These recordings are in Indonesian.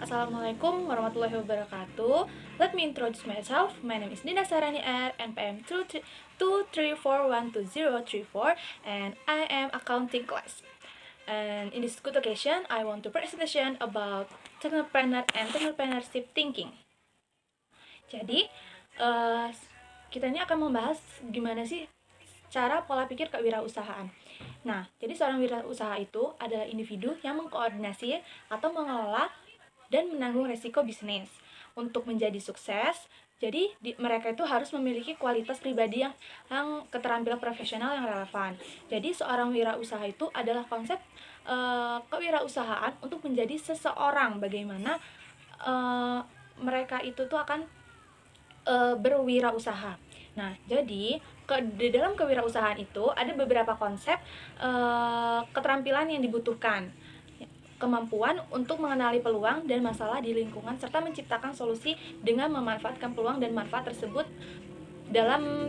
Assalamualaikum warahmatullahi wabarakatuh. Let me introduce myself. My name is Nina Sarani R, NPM 234122034, and I am accounting class. And in this good occasion, I want to presentation about technopreneur and technopreneurship thinking. Jadi, eh, kita ini akan membahas gimana sih cara pola pikir kewirausahaan. Nah, jadi seorang wirausaha itu adalah individu yang mengkoordinasi atau mengelola dan menanggung resiko bisnis. Untuk menjadi sukses, jadi mereka itu harus memiliki kualitas pribadi yang keterampilan profesional yang relevan. Jadi seorang wirausaha itu adalah konsep kewirausahaan untuk menjadi seseorang, bagaimana mereka itu tuh akan berwirausaha. Nah, jadi di dalam kewirausahaan itu ada beberapa konsep keterampilan yang dibutuhkan. Kemampuan untuk mengenali peluang dan masalah di lingkungan serta menciptakan solusi dengan memanfaatkan peluang dan manfaat tersebut dalam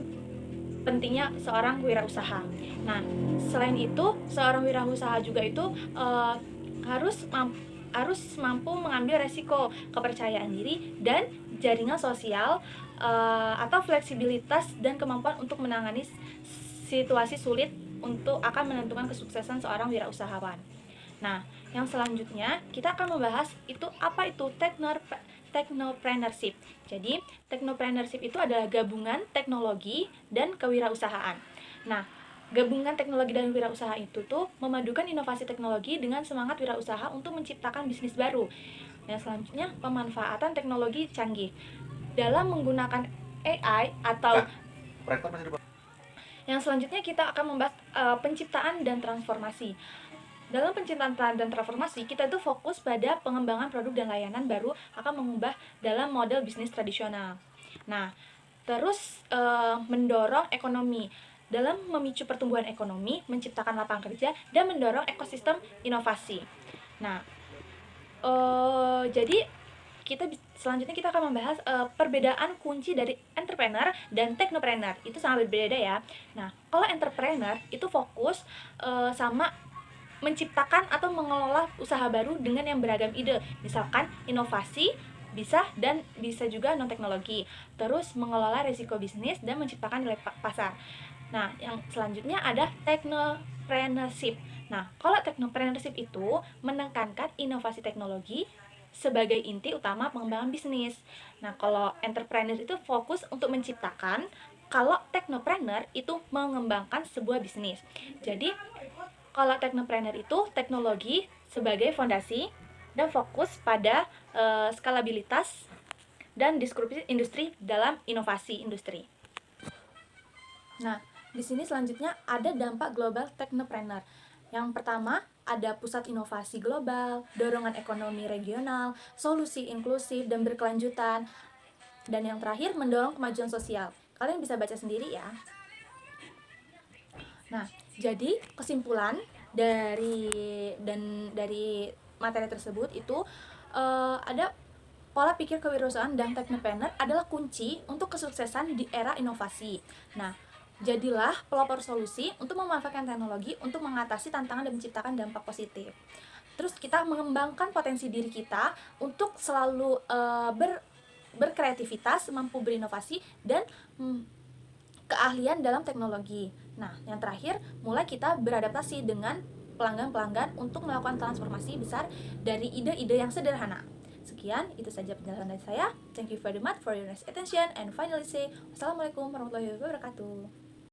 pentingnya seorang wirausaha. Nah, selain itu, seorang wirausaha juga itu harus mampu mengambil resiko, kepercayaan diri, dan jaringan sosial atau fleksibilitas dan kemampuan untuk menangani situasi sulit untuk akan menentukan kesuksesan seorang wirausahawan. Nah, yang selanjutnya kita akan membahas itu apa itu technopreneurship. Jadi, technopreneurship itu adalah gabungan teknologi dan kewirausahaan. Nah, gabungan teknologi dan wirausaha itu tuh memadukan inovasi teknologi dengan semangat wirausaha untuk menciptakan bisnis baru. Yang selanjutnya, pemanfaatan teknologi canggih dalam menggunakan AI atau yang selanjutnya kita akan membahas penciptaan dan transformasi. Dalam penciptaan dan transformasi, kita itu fokus pada pengembangan produk dan layanan baru akan mengubah dalam model bisnis tradisional. Nah, terus mendorong ekonomi dalam memicu pertumbuhan ekonomi, menciptakan lapangan kerja, dan mendorong ekosistem inovasi. Nah, jadi selanjutnya kita akan membahas perbedaan kunci dari entrepreneur dan technopreneur. Itu sangat berbeda ya. Nah, kalau entrepreneur itu fokus sama menciptakan atau mengelola usaha baru dengan yang beragam ide, misalkan inovasi, dan bisa juga non teknologi. Terus mengelola risiko bisnis dan menciptakan nilai pasar. Nah, yang selanjutnya ada technopreneurship. Nah, kalau technopreneurship itu menekankan inovasi teknologi sebagai inti utama pengembangan bisnis. Nah, kalau entrepreneur itu fokus untuk menciptakan, kalau technopreneur itu mengembangkan sebuah bisnis. Jadi, kalau technopreneur itu teknologi sebagai fondasi dan fokus pada skalabilitas dan disrupsi industri dalam inovasi industri. Nah, di sini selanjutnya ada dampak global technopreneur. Yang pertama, ada pusat inovasi global, dorongan ekonomi regional, solusi inklusif dan berkelanjutan. Dan yang terakhir, mendorong kemajuan sosial. Kalian bisa baca sendiri ya. Nah, jadi kesimpulan dari materi tersebut itu ada pola pikir kewirausahaan dan technopreneur adalah kunci untuk kesuksesan di era inovasi. Nah, jadilah pelopor solusi untuk memanfaatkan teknologi untuk mengatasi tantangan dan menciptakan dampak positif. Terus kita mengembangkan potensi diri kita untuk selalu berkreativitas, mampu berinovasi, dan keahlian dalam teknologi. Nah, yang terakhir, mulai kita beradaptasi dengan pelanggan-pelanggan untuk melakukan transformasi besar dari ide-ide yang sederhana. Sekian, itu saja penjelasan dari saya. Thank you very much for your nice attention, and finally say, wassalamualaikum warahmatullahi wabarakatuh.